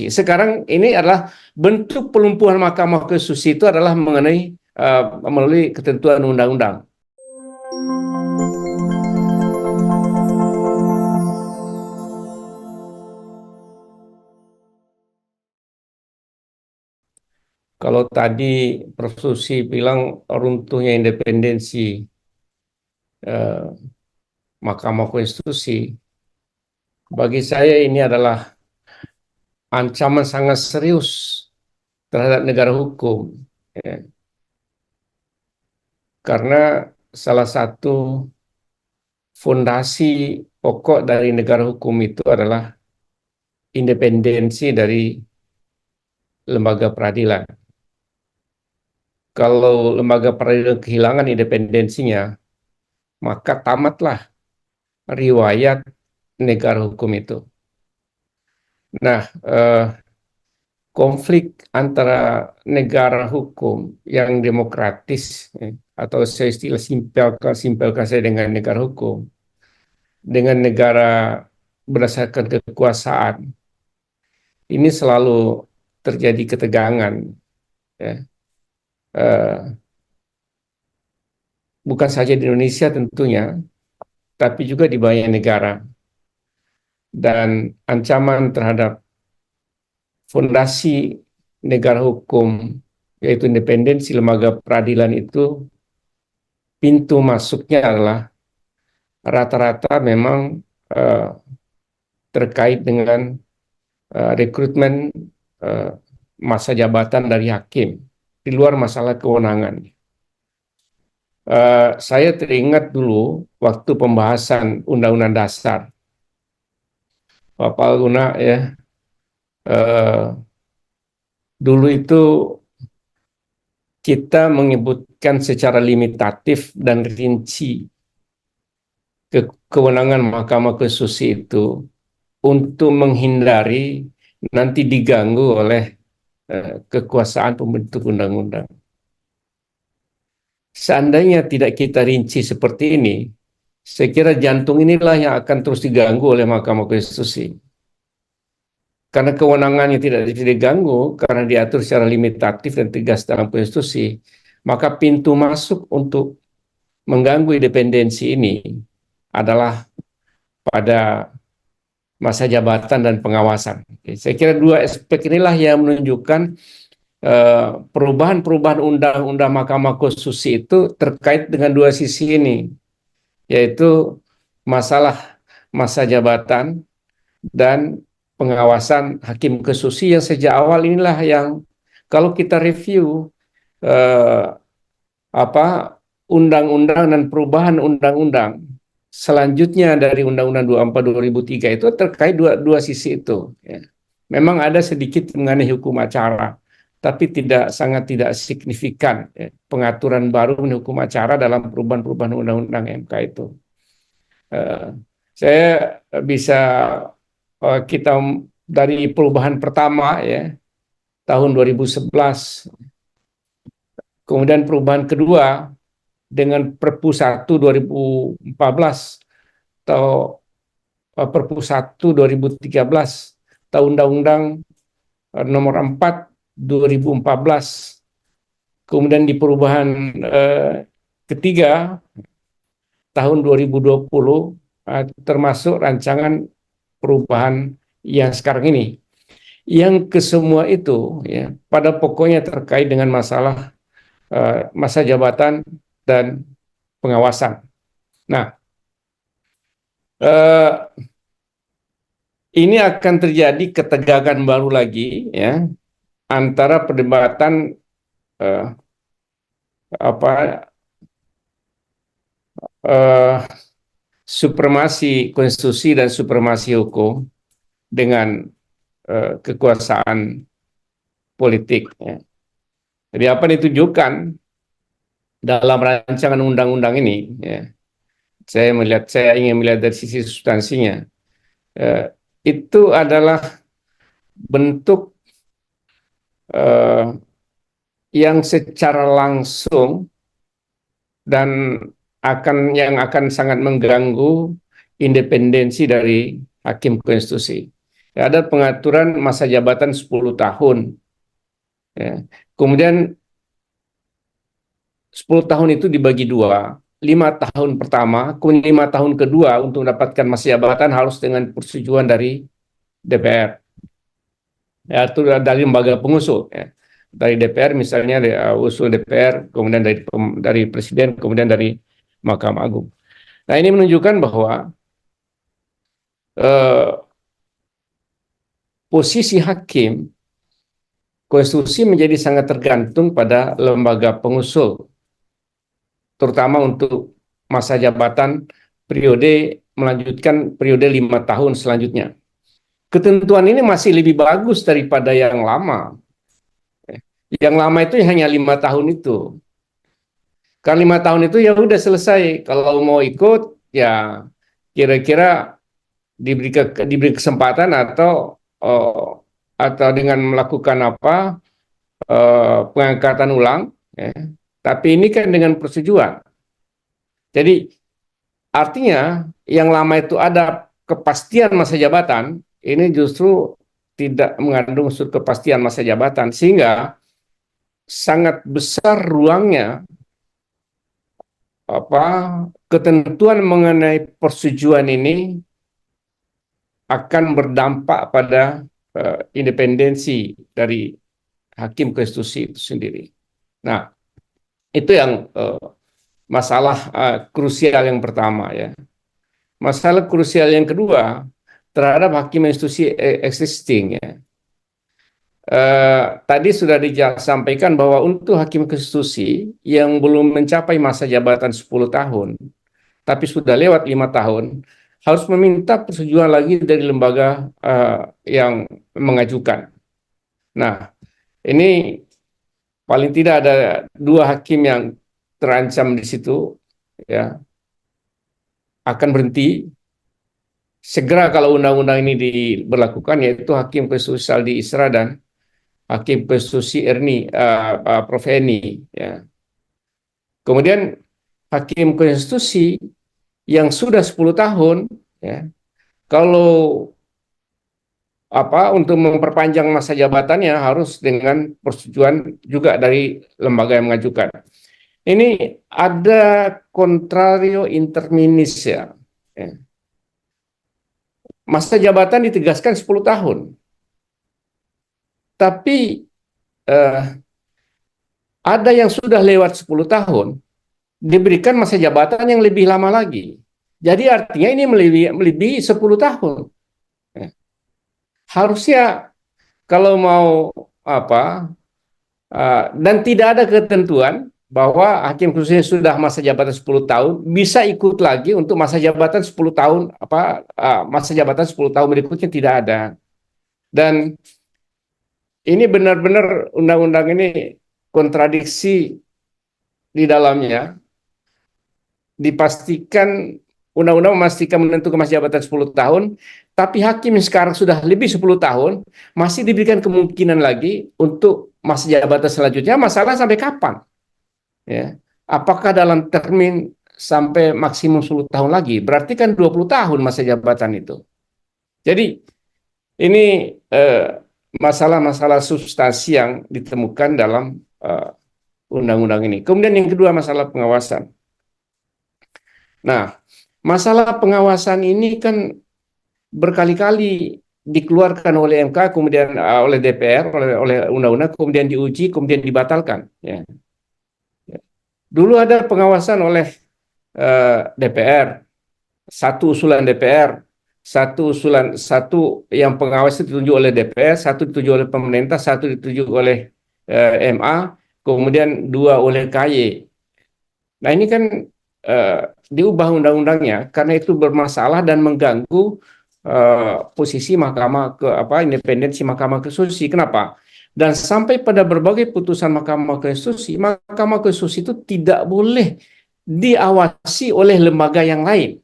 Sekarang ini adalah bentuk pelumpuhan Mahkamah Konstitusi itu adalah mengenai melalui ketentuan undang-undang. Kalau tadi Prof. Susi bilang runtuhnya independensi eh, Mahkamah Konstitusi, bagi saya ini adalah ancaman sangat serius terhadap negara hukum, ya. Karena salah satu fondasi pokok dari negara hukum itu adalah independensi dari lembaga peradilan. Kalau lembaga peradilan kehilangan independensinya, maka tamatlah riwayat negara hukum itu. Nah, konflik antara negara hukum yang demokratis, atau saya istilah simpelkan saya dengan negara hukum, dengan negara berdasarkan kekuasaan, ini selalu terjadi ketegangan, ya. Eh, Bukan saja di Indonesia tentunya, tapi juga di banyak negara. Dan ancaman terhadap fondasi negara hukum, yaitu independensi lembaga peradilan itu, pintu masuknya adalah rata-rata memang uh, terkait dengan rekrutmen uh, masa jabatan dari hakim, di luar masalah kewenangan. Saya teringat dulu waktu pembahasan Undang-Undang Dasar, Pak Palguna, ya, dulu itu kita menyebutkan secara limitatif dan rinci kewenangan Mahkamah Konstitusi itu untuk menghindari nanti diganggu oleh kekuasaan pembentuk undang-undang. Seandainya tidak kita rinci seperti ini, saya kira jantung inilah yang akan terus diganggu oleh Mahkamah Konstitusi. Karena kewenangannya tidak diganggu, karena diatur secara limitatif dan tegas dalam konstitusi, maka pintu masuk untuk mengganggu independensi ini adalah pada masa jabatan dan pengawasan. Saya kira dua aspek inilah yang menunjukkan perubahan-perubahan undang-undang Mahkamah Konstitusi itu terkait dengan dua sisi ini, yaitu masalah masa jabatan dan pengawasan hakim konstitusi yang sejak awal inilah yang kalau kita review eh, undang-undang dan perubahan undang-undang selanjutnya dari Undang-Undang 24 2003 itu terkait dua sisi itu, ya. Memang ada sedikit mengenai hukum acara, tapi sangat tidak signifikan, ya, pengaturan baru mengenai hukum acara dalam perubahan-perubahan undang-undang MK itu. Saya bisa kita dari perubahan pertama, ya, tahun 2011, kemudian perubahan kedua dengan Perpu 1 2014 atau Perpu 1 2013 atau Undang-Undang nomor 4 2014. Kemudian di perubahan ketiga tahun 2020, termasuk rancangan perubahan yang sekarang ini. Yang kesemua itu, ya, pada pokoknya terkait dengan masalah masa jabatan dan pengawasan. Nah, ini akan terjadi ketegangan baru lagi, ya, antara perdebatan apa supremasi konstitusi dan supremasi hukum dengan kekuasaan politik, ya. Jadi apa yang ditujukan dalam rancangan undang-undang ini, ya, saya ingin melihat dari sisi substansinya. Itu adalah bentuk yang secara langsung dan yang akan sangat mengganggu independensi dari hakim konstitusi. ada pengaturan masa jabatan 10 tahun. Ya. Kemudian 10 tahun itu dibagi dua. 5 tahun pertama, kemudian 5 tahun kedua untuk mendapatkan masa jabatan harus dengan persetujuan dari DPR. Ya, itu dari lembaga pengusul. Ya. Dari DPR misalnya, usul DPR, kemudian dari Presiden, kemudian dari Mahkamah Agung. Nah, ini menunjukkan bahwa eh, posisi hakim konstitusi menjadi sangat tergantung pada lembaga pengusul, terutama untuk masa jabatan periode melanjutkan periode 5 tahun selanjutnya. Ketentuan ini masih lebih bagus daripada yang lama. Yang lama itu hanya 5 tahun itu. Kalau 5 tahun itu ya udah selesai. Kalau mau ikut ya kira-kira diberi kesempatan atau dengan melakukan pengangkatan ulang. Ya. Tapi ini kan dengan persetujuan. Jadi artinya yang lama itu ada kepastian masa jabatan, ini justru tidak mengandung unsur kepastian masa jabatan, sehingga sangat besar ruangnya ketentuan mengenai persetujuan ini akan berdampak pada independensi dari hakim konstitusi itu sendiri. Nah, itu yang masalah krusial yang pertama ya. Masalah krusial yang kedua terhadap hakim konstitusi existing ya. Tadi sudah disampaikan bahwa untuk hakim konstitusi yang belum mencapai masa jabatan 10 tahun, tapi sudah lewat 5 tahun, harus meminta persetujuan lagi dari lembaga yang mengajukan. Nah, ini paling tidak ada 2 hakim yang terancam di situ, ya, akan berhenti segera kalau undang-undang ini diberlakukan, yaitu Hakim Konstitusi Saldi Isra dan Hakim Konstitusi Prof. Eni. Ya. Kemudian Hakim Konstitusi yang sudah 10 tahun, ya, kalau untuk memperpanjang masa jabatannya harus dengan persetujuan juga dari lembaga yang mengajukan. Ini ada contrario interminis ya. Masa jabatan ditegaskan 10 tahun. Tapi ada yang sudah lewat 10 tahun, diberikan masa jabatan yang lebih lama lagi. Jadi artinya ini melebihi 10 tahun. Harusnya kalau mau dan tidak ada ketentuan bahwa hakim konstitusi sudah masa jabatan 10 tahun bisa ikut lagi untuk masa jabatan 10 tahun masa jabatan 10 tahun berikutnya, tidak ada. Dan ini benar-benar undang-undang ini kontradiksi di dalamnya. Dipastikan undang-undang memastikan menentukan masa jabatan 10 tahun, tapi hakim yang sekarang sudah lebih 10 tahun masih diberikan kemungkinan lagi untuk masa jabatan selanjutnya. Masalah sampai kapan? Ya. Apakah dalam termin sampai maksimum 10 tahun lagi? Berarti kan 20 tahun masa jabatan itu. Jadi ini masalah-masalah substansi yang ditemukan dalam undang-undang ini. Kemudian yang kedua, masalah pengawasan. Nah, masalah pengawasan ini kan berkali-kali dikeluarkan oleh MK, kemudian oleh DPR, oleh undang-undang, kemudian diuji, kemudian dibatalkan. Ya. Dulu ada pengawasan oleh DPR, satu usulan DPR, satu yang pengawas itu ditunjuk oleh DPR, satu ditunjuk oleh pemerintah, satu ditunjuk oleh MA, kemudian 2 oleh KY. Nah, ini kan diubah undang-undangnya karena itu bermasalah dan mengganggu posisi independensi Mahkamah Konstitusi. Kenapa? Dan sampai pada berbagai putusan Mahkamah Konstitusi itu tidak boleh diawasi oleh lembaga yang lain.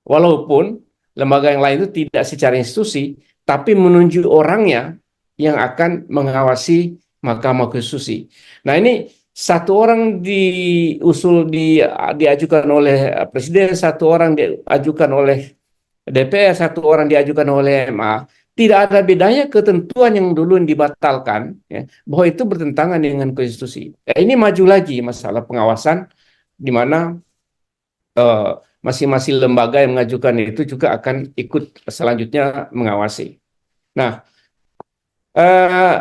Walaupun lembaga yang lain itu tidak secara institusi, tapi menunjuk orangnya yang akan mengawasi Mahkamah Konstitusi. Nah, ini satu orang diajukan oleh Presiden, satu orang diajukan oleh DPR satu orang diajukan oleh MA, tidak ada bedanya ketentuan yang dulu dibatalkan, ya, bahwa itu bertentangan dengan konstitusi. Ya, ini maju lagi masalah pengawasan, di mana eh, masing-masing lembaga yang mengajukan itu juga akan ikut selanjutnya mengawasi. Nah, eh,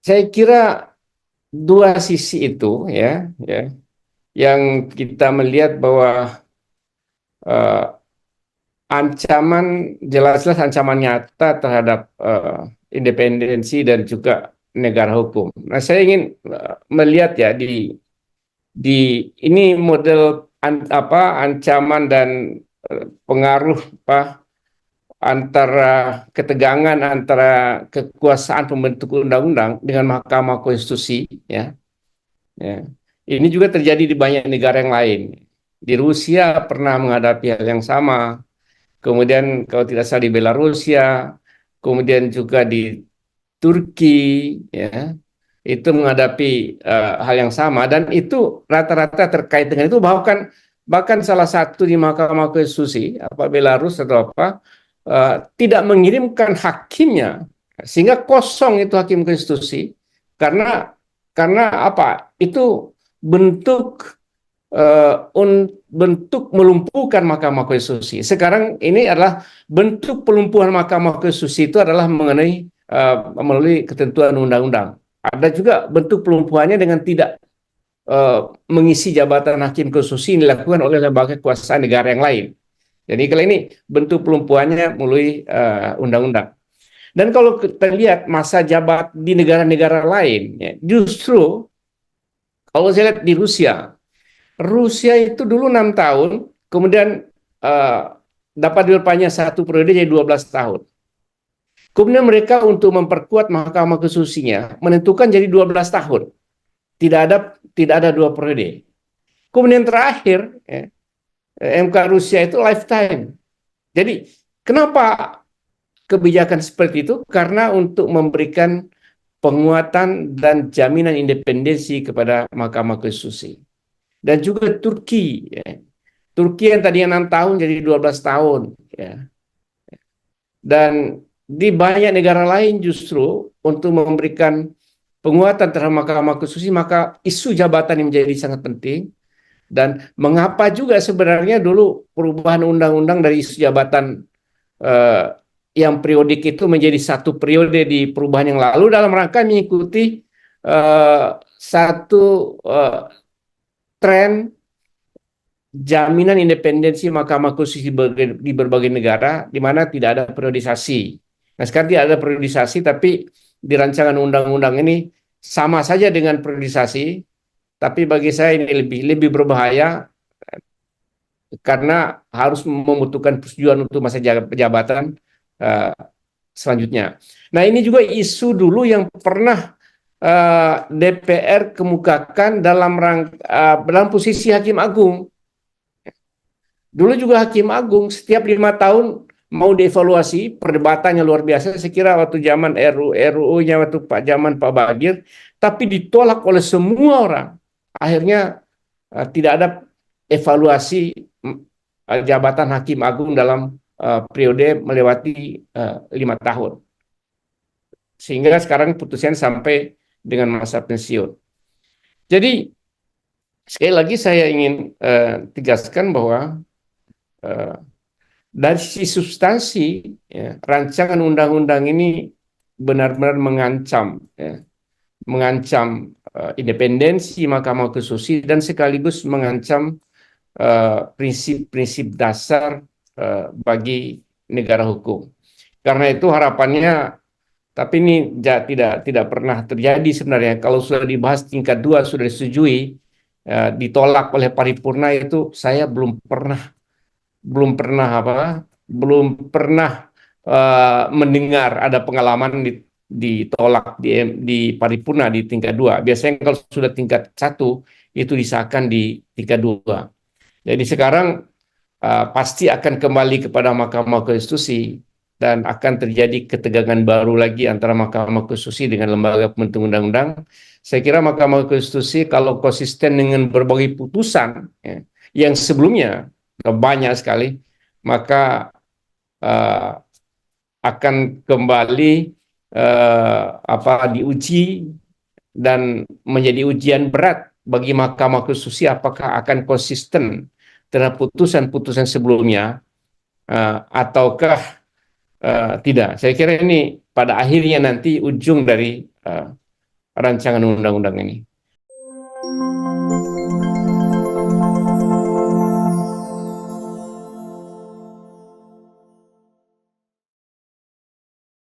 saya kira dua sisi itu, ya, yang kita melihat bahwa eh, ancaman, jelas-jelas ancaman nyata terhadap independensi dan juga negara hukum. Nah, saya ingin melihat ya di ini model ancaman dan pengaruh antara ketegangan antara kekuasaan pembentuk undang-undang dengan Mahkamah Konstitusi, ya. Ya. Ini juga terjadi di banyak negara yang lain. Di Rusia pernah menghadapi hal yang sama. Kemudian kalau tidak salah di Belarusia, kemudian juga di Turki, ya, itu menghadapi hal yang sama, dan itu rata-rata terkait dengan itu, bahkan bahkan salah satu di Mahkamah Konstitusi, apa Belarus atau apa, tidak mengirimkan hakimnya, sehingga kosong itu hakim konstitusi, karena apa? Itu bentuk bentuk melumpuhkan Mahkamah Konstitusi. Sekarang ini adalah bentuk pelumpuhan Mahkamah Konstitusi itu adalah mengenai melalui ketentuan undang-undang. Ada juga bentuk pelumpuhannya dengan tidak mengisi jabatan hakim konstitusi yang dilakukan oleh lembaga kekuasaan negara yang lain. Jadi kalau ini bentuk pelumpuhannya melalui undang-undang. Dan kalau kita lihat masa jabat di negara-negara lain, ya, justru kalau saya lihat di Rusia, Rusia itu dulu 6 tahun, kemudian uh, dapat diperpanjang satu periode jadi 12 tahun. Kemudian mereka untuk memperkuat Mahkamah Konstitusinya menentukan jadi 12 tahun. Tidak ada dua periode. Kemudian terakhir, MK Rusia itu lifetime. Jadi kenapa kebijakan seperti itu? Karena untuk memberikan penguatan dan jaminan independensi kepada Mahkamah Konstitusi. Dan juga Turki, ya. Turki yang tadinya 6 tahun jadi 12 tahun, ya. Dan di banyak negara lain justru untuk memberikan penguatan terhadap Mahkamah Konstitusi, maka isu jabatan yang menjadi sangat penting. Dan mengapa juga sebenarnya dulu perubahan undang-undang dari isu jabatan eh, yang periodik itu menjadi satu periode di perubahan yang lalu, dalam rangka mengikuti satu tren jaminan independensi Mahkamah Konstitusi di berbagai negara di mana tidak ada periodisasi. Nah, sekarang tidak ada periodisasi, tapi di rancangan undang-undang ini sama saja dengan periodisasi, tapi bagi saya ini lebih berbahaya karena harus membutuhkan persetujuan untuk masa jabatan uh, selanjutnya. Nah, ini juga isu dulu yang pernah DPR kemukakan dalam posisi Hakim Agung. Dulu juga Hakim Agung setiap 5 tahun mau dievaluasi, perdebatannya luar biasa. Saya kira waktu zaman RUU-nya waktu zaman Pak Bagir, tapi ditolak oleh semua orang. Akhirnya tidak ada evaluasi jabatan Hakim Agung dalam periode melewati 5 tahun. Sehingga sekarang putusan sampai dengan masa pensiun. Jadi sekali lagi saya ingin tegaskan bahwa dari sisi substansi, ya, rancangan undang-undang ini benar-benar mengancam independensi Mahkamah Konstitusi dan sekaligus mengancam prinsip-prinsip dasar bagi negara hukum. Karena itu harapannya, tapi ini tidak pernah terjadi sebenarnya. Kalau sudah dibahas tingkat 2 sudah disetujui, ditolak oleh paripurna, itu saya belum pernah mendengar ada pengalaman ditolak di paripurna di tingkat 2. Biasanya kalau sudah tingkat 1 itu disahkan di tingkat 2. Jadi sekarang pasti akan kembali kepada Mahkamah Konstitusi dan akan terjadi ketegangan baru lagi antara Mahkamah Konstitusi dengan lembaga pembentuk undang-undang. Saya kira Mahkamah Konstitusi kalau konsisten dengan berbagai putusan, ya, yang sebelumnya banyak sekali, maka uh, akan kembali diuji dan menjadi ujian berat bagi Mahkamah Konstitusi apakah akan konsisten terhadap putusan-putusan sebelumnya ataukah tidak. Saya kira ini pada akhirnya nanti ujung dari rancangan undang-undang ini.